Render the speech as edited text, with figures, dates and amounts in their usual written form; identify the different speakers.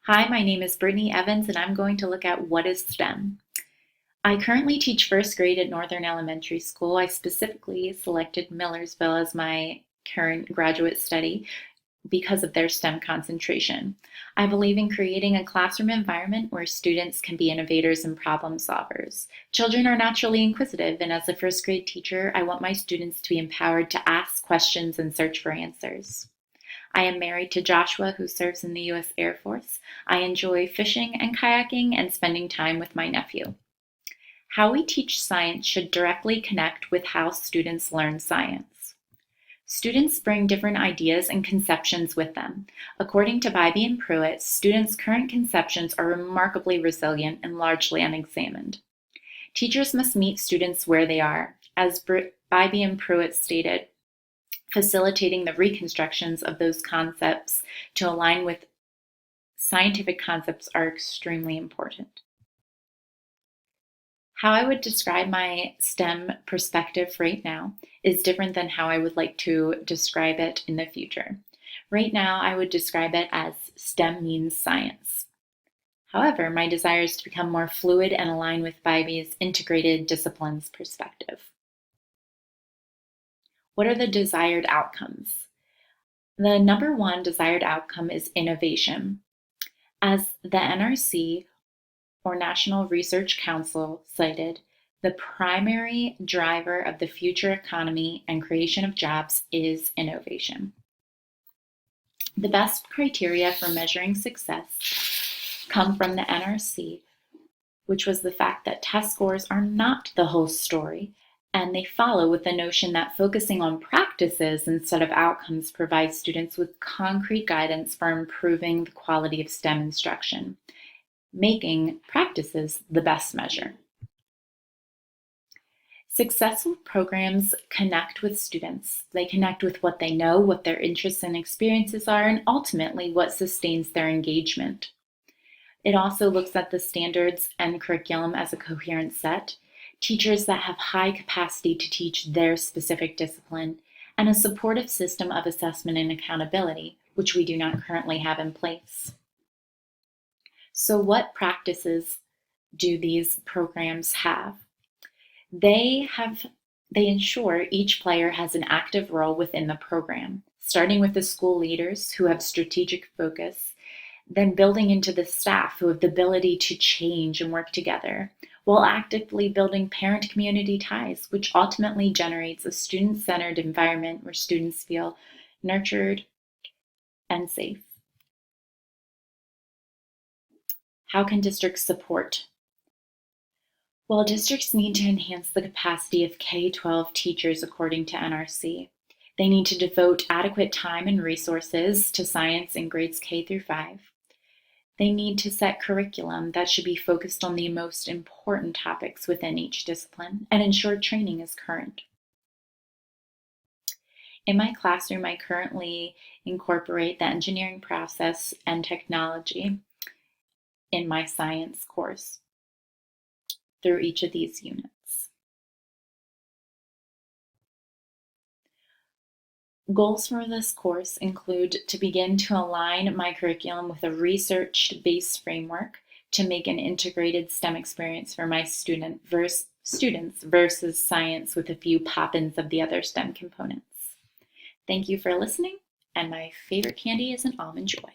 Speaker 1: Hi, my name is Brittany Evans, and I'm going to look at what is STEM. I currently teach first grade at Northern Elementary School. I specifically selected Millersville as my current graduate study because of their STEM concentration. I believe in creating a classroom environment where students can be innovators and problem solvers. Children are naturally inquisitive, and as a first grade teacher, I want my students to be empowered to ask questions and search for answers. I am married to Joshua, who serves in the U.S. Air Force. I enjoy fishing and kayaking and spending time with my nephew. How we teach science should directly connect with how students learn science. Students bring different ideas and conceptions with them. According to Bybee and Pruitt, students' current conceptions are remarkably resilient and largely unexamined. Teachers must meet students where they are. As Bybee and Pruitt stated, facilitating the reconstructions of those concepts to align with scientific concepts are extremely important. How I would describe my STEM perspective right now is different than how I would like to describe it in the future. Right now, I would describe it as STEM means science. However, my desire is to become more fluid and align with Bybee's integrated disciplines perspective. What are the desired outcomes? The number one desired outcome is innovation. As the NRC, or National Research Council, cited, the primary driver of the future economy and creation of jobs is innovation. The best criteria for measuring success come from the NRC, which was the fact that test scores are not the whole story, and they follow with the notion that focusing on practices instead of outcomes provides students with concrete guidance for improving the quality of STEM instruction, making practices the best measure. Successful programs connect with students. They connect with what they know, what their interests and experiences are, and ultimately what sustains their engagement. It also looks at the standards and curriculum as a coherent set, teachers that have high capacity to teach their specific discipline, and a supportive system of assessment and accountability, which we do not currently have in place. So what practices do these programs have? They ensure each player has an active role within the program, starting with the school leaders who have strategic focus, then building into the staff who have the ability to change and work together, while actively building parent-community ties, which ultimately generates a student-centered environment where students feel nurtured and safe. How can districts support? Well, districts need to enhance the capacity of K-12 teachers according to NRC. They need to devote adequate time and resources to science in grades K through 5. They need to set curriculum that should be focused on the most important topics within each discipline and ensure training is current. In my classroom, I currently incorporate the engineering process and technology in my science course through each of these units. Goals for this course include to begin to align my curriculum with a research-based framework to make an integrated STEM experience for my students versus science with a few pop-ins of the other STEM components. Thank you for listening, and my favorite candy is an Almond Joy.